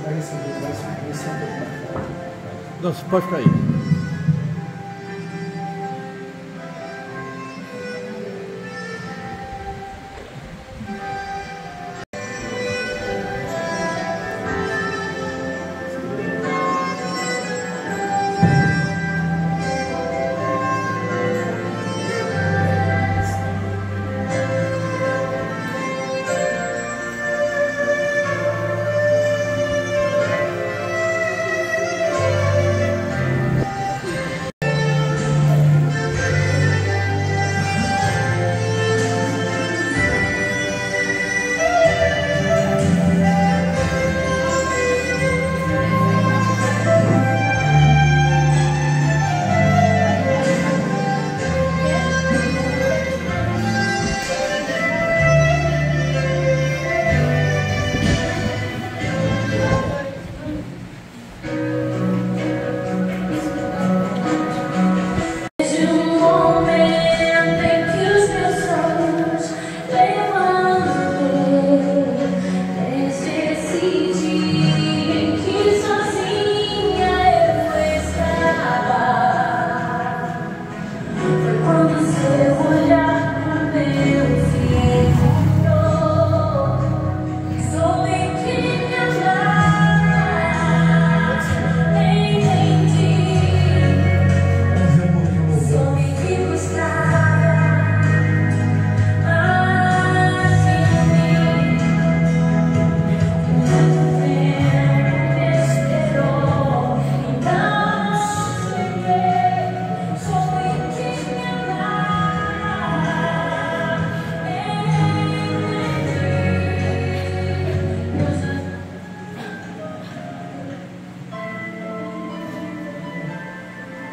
para receber, vai se conhecer um pouco mais forte. Não, você pode ficar aí.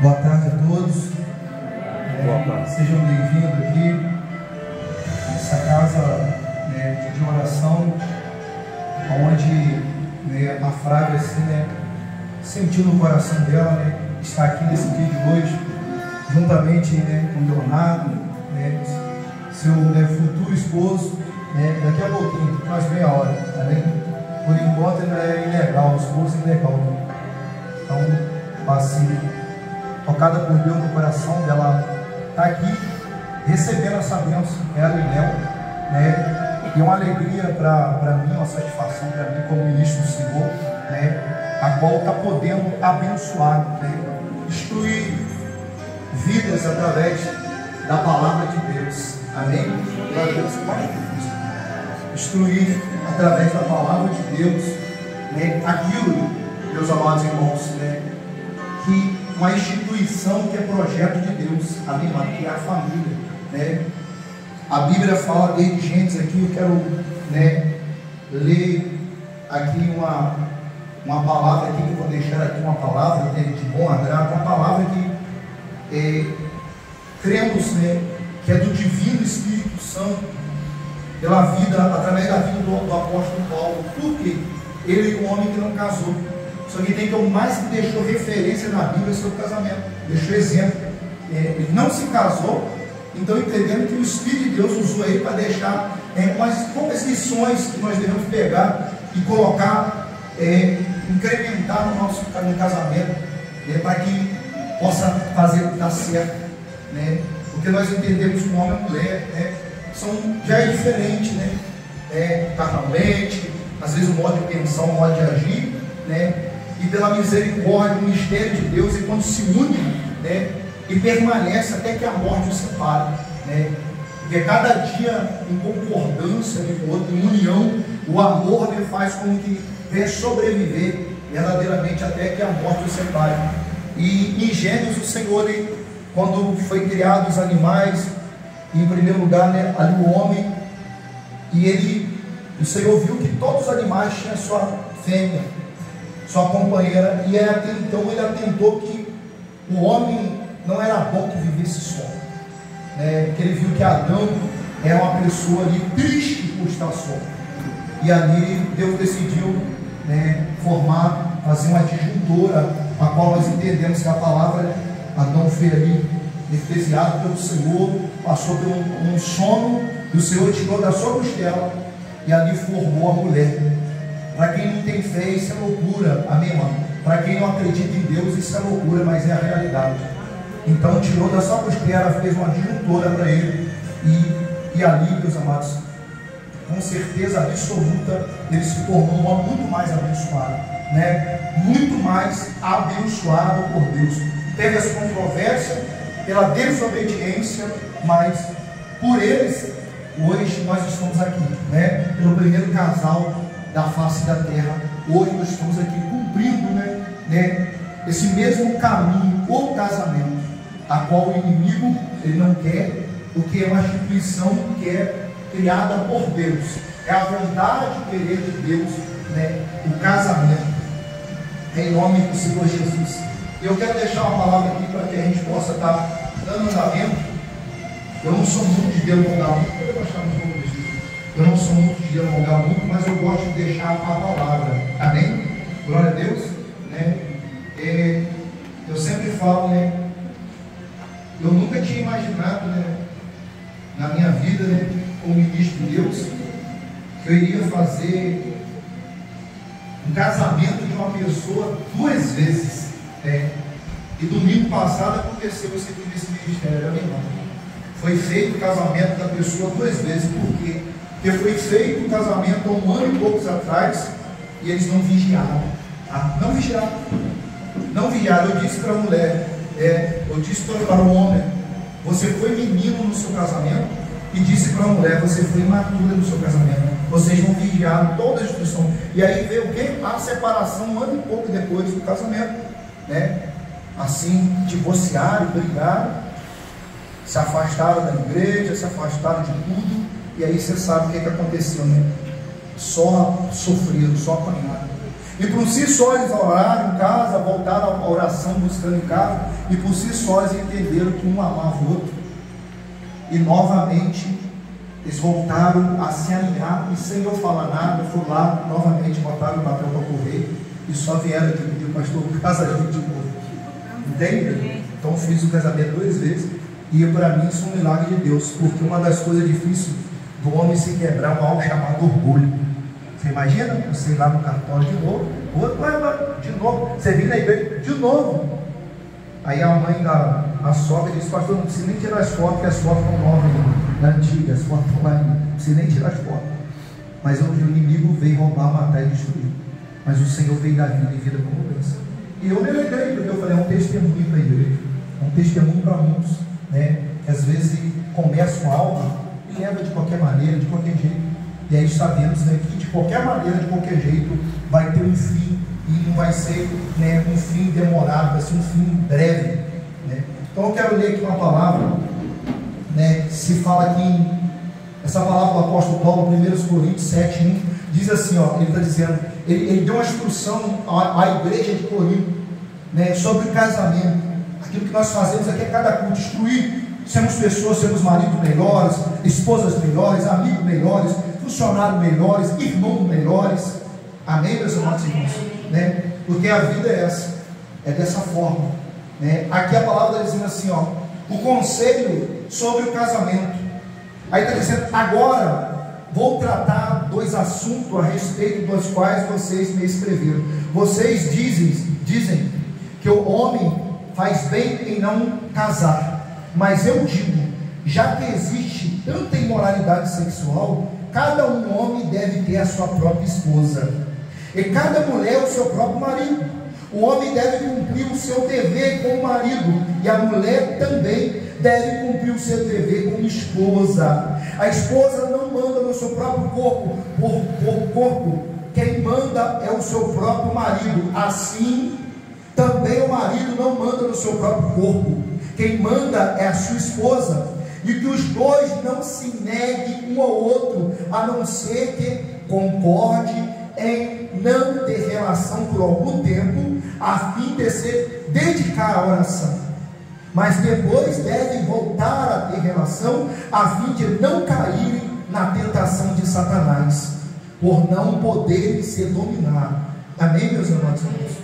Boa tarde a todos. Boa tarde. Sejam bem-vindos aqui nessa casa de oração, onde a Flávia sentiu no coração dela estar aqui nesse dia de hoje, juntamente com o Leonardo, seu futuro esposo. Daqui a pouquinho, mais meia hora, tá bem? Por enquanto ainda é ilegal, o esposo é ilegal. Então, assim, tocada por Deus no coração dela, está aqui recebendo essa bênção, ela e Léo, e é uma alegria para mim, uma satisfação para mim como ministro do Senhor, a qual está podendo abençoar, instruir vidas através da palavra de Deus, amém? Glória a Deus, instruir através da palavra de Deus, aquilo, meus amados irmãos, que uma instituição que é projeto de Deus, amém, que é a família, A Bíblia fala desde Gênesis aqui, eu quero ler aqui uma palavra aqui, que eu vou deixar aqui uma palavra de bom agrado, uma palavra que cremos, que é do Divino Espírito Santo, pela vida, através da vida do apóstolo Paulo. Por quê? Ele é um homem que não casou. Só que tem que o mais que deixou referência na Bíblia sobre o casamento, deixou exemplo. Ele não se casou, então entendendo que o Espírito de Deus usou ele para deixar umas poucas lições que nós devemos pegar e colocar, incrementar no casamento, para que possa dar certo, porque nós entendemos que o homem e a mulher já é diferente, carnalmente, às vezes o modo de pensar, o modo de agir, e pela misericórdia, o mistério de Deus, e quando se une, e permanece até que a morte os separe, porque cada dia em concordância com o outro, em união, o amor faz com que venha sobreviver verdadeiramente até que a morte os separe. E em Gênesis, o Senhor, quando foi criado os animais, em primeiro lugar, ali o homem, e o Senhor viu que todos os animais tinham sua fêmea, sua companheira, e até então ele atentou que o homem não era bom que vivesse só, porque ele viu que Adão era uma pessoa ali triste por estar só, e ali Deus decidiu fazer uma adjuntora, a qual nós entendemos que a palavra Adão foi ali anestesiado pelo Senhor, passou por um sono, e o Senhor tirou da sua costela e ali formou a mulher. Para quem não tem fé, isso é loucura. Amém, irmão? Para quem não acredita em Deus, isso é loucura, mas é a realidade. Então tirou da sua costela, fez uma disjuntora para ele. E ali, meus amados, com certeza absoluta, ele se tornou um homem muito mais abençoado, né? Muito mais abençoado por Deus. Teve as controvérsias pela desobediência, mas por eles, hoje nós estamos aqui, né? Pelo primeiro casal da face da terra, hoje nós estamos aqui cumprindo, né? Esse mesmo caminho, o casamento, a qual o inimigo ele não quer, porque é uma instituição que é criada por Deus, é a vontade e querer de Deus, né? O casamento, em nome do Senhor Jesus. Eu quero deixar uma palavra aqui para que a gente possa estar dando andamento. Eu não sou muito de dialogar muito, eu não sou muito de dialogar muito, mas eu gosto de deixar a palavra, amém? Glória a Deus, né? Eu sempre falo, né? Eu nunca tinha imaginado, né, na minha vida, né, como ministro de Deus, que eu iria fazer um casamento de uma pessoa 2 vezes, né? E domingo passado aconteceu esse ministério, meu irmão. Foi feito o casamento da pessoa 2 vezes. Por quê? Porque foi feito o casamento há 1 ano e poucos atrás e eles não vigiaram. Não vigiaram. Não vigiaram. Eu disse para a mulher, eu disse para o homem, você foi menino no seu casamento, e disse para a mulher, você foi imatura no seu casamento. Vocês vão vigiar toda a instituição. E aí veio o quê? A separação 1 ano e pouco depois do casamento, né? Assim, divorciaram, brigaram, se afastaram da igreja, se afastaram de tudo. E aí você sabe o que aconteceu, né? Só sofreram, só apanharam. E por si só eles oraram em casa, voltaram à oração buscando em casa, e por si só eles entenderam que um amava o outro. E novamente eles voltaram a se alinhar, e sem eu falar nada, foram lá, novamente botaram o papel para correr, e só vieram aqui pedir o pastor, casa a gente de novo. Entende? Então fiz o casamento 2 vezes, e para mim isso é um milagre de Deus, porque uma das coisas difíceis do homem se quebrar é algo chamado orgulho. Você imagina? Você ir lá no cartório de novo, de novo, você vir na igreja de novo. Aí a mãe a sogra disse, pastor, não precisa nem tirar as fotos, porque as fotos estão novas, antigas, as fotos estão lá, não precisa nem tirar as fotos. Mas o inimigo veio roubar, matar e destruir. Mas o Senhor veio dar vida e vida com mudança. E eu me alegrei, porque eu falei, é um testemunho para a igreja, é um testemunho para muitos, né? Que às vezes começam algo e leva de qualquer maneira, de qualquer jeito. E aí sabemos, né, que de qualquer maneira, de qualquer jeito, vai ter um fim. E não vai ser, né, um fim demorado, vai ser um fim breve, né? Então eu quero ler aqui uma palavra, né, se fala aqui, essa palavra do apóstolo Paulo, 1 Coríntios 7:1, diz assim, ó, ele está dizendo, ele deu uma instrução à igreja de Corinto, né, sobre o casamento. Aquilo que nós fazemos aqui é cada culto, instruir, sermos pessoas, sermos maridos melhores, esposas melhores, amigos melhores, funcionários melhores, irmãos melhores. Amém, meus amados irmãos? Né? Porque a vida é essa, é dessa forma, né? Aqui a palavra está dizendo assim, ó, o conselho sobre o casamento. Aí está dizendo, agora vou tratar 2 assuntos a respeito dos quais vocês me escreveram. Vocês dizem que o homem faz bem em não casar, mas eu digo, já que existe tanta imoralidade sexual, cada homem deve ter a sua própria esposa, e cada mulher o seu próprio marido. O homem deve cumprir o seu dever como marido, e a mulher também deve cumprir o seu dever como esposa. A esposa não manda no seu próprio corpo, por corpo. Quem manda é o seu próprio marido. Assim, também o marido não manda no seu próprio corpo. Quem manda é a sua esposa. E que os dois não se neguem um ao outro, a não ser que concorde em não ter relação por algum tempo, a fim de se dedicar à oração. Mas depois devem voltar a ter relação, a fim de não caírem na tentação de Satanás, por não poderem se dominar. Amém, meus amados irmãos?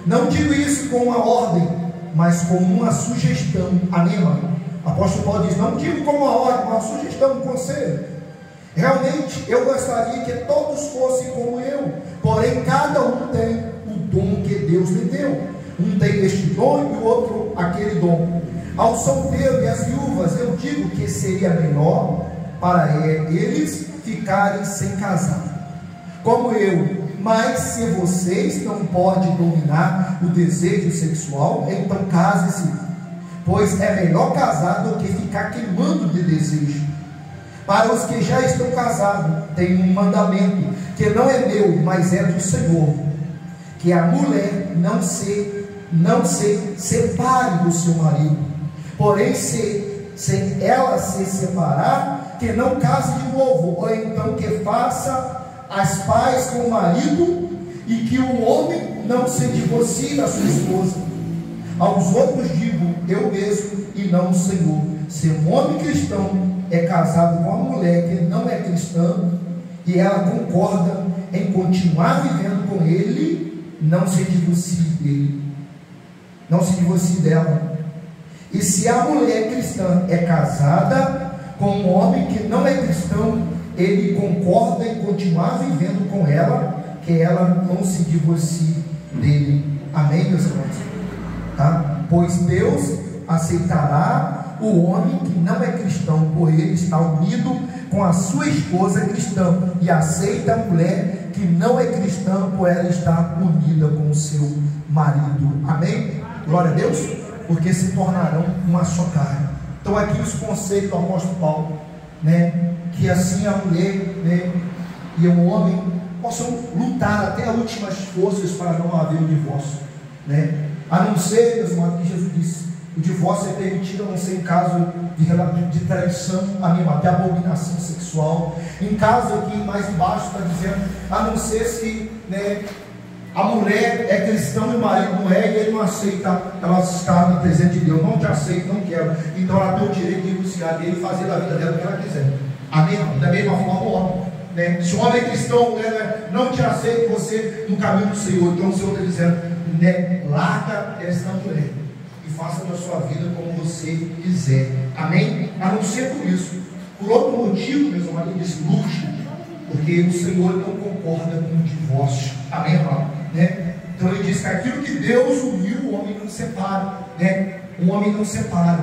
Não digo isso com uma ordem, mas com uma sugestão. Amém, irmão? O apóstolo Paulo diz, não digo como uma ordem, uma sugestão, um conselho. Realmente eu gostaria que todos fossem como eu, porém cada um tem o dom que Deus lhe deu. Um tem este dom e o outro aquele dom. Ao solteiro e às viúvas eu digo que seria melhor para eles ficarem sem casar, como eu. Mas se vocês não podem dominar o desejo sexual, então case-se, pois é melhor casar do que ficar queimando de desejo. Para os que já estão casados, tem um mandamento, que não é meu, mas é do Senhor, que a mulher não se separe do seu marido. Porém, se ela se separar, que não case de novo, ou então que faça as pazes com o marido, e que o homem não se divorcie da sua esposa. Aos outros digo, eu mesmo e não o Senhor: se um homem cristão é casado com uma mulher que não é cristã, e ela concorda em continuar vivendo com ele, não se divorcie dele, não se divorcie dela. E se a mulher cristã é casada com um homem que não é cristão, ele concorda em continuar vivendo com ela, que ela não se divorcie dele. Amém, meus irmãos? Tá? Pois Deus aceitará o homem que não é cristão, por ele está unido com a sua esposa cristã, e aceita a mulher que não é cristã, por ela estar unida com o seu marido. Amém? Glória a Deus, porque se tornarão uma só carne. Então aqui os conceitos do apóstolo Paulo, né, que assim a mulher, né, e o homem possam lutar até as últimas forças para não haver o divórcio, né? A não ser, meus irmãos, que Jesus disse, o divórcio é permitido a não ser em caso de traição, de abominação sexual. Em caso aqui mais embaixo está dizendo, a não ser se, né, a mulher é cristã e o marido não é, e ele não aceita ela estar no presente de Deus, não te aceita, não quero, então ela tem o direito de divorciar dele e fazer da vida dela o que ela quiser. Amém? Da mesma forma o homem, né? Se o homem é cristão, né, não te aceita você no caminho do Senhor, então o Senhor está dizendo, né, larga esta mulher e faça da sua vida como você quiser. Amém? A não ser por isso. Por outro motivo, meus irmãos, ele diz luxo, porque o Senhor não concorda com o divórcio. Amém, irmão? Né? Então ele diz que aquilo que Deus uniu, o homem não separa, né? O homem não separa.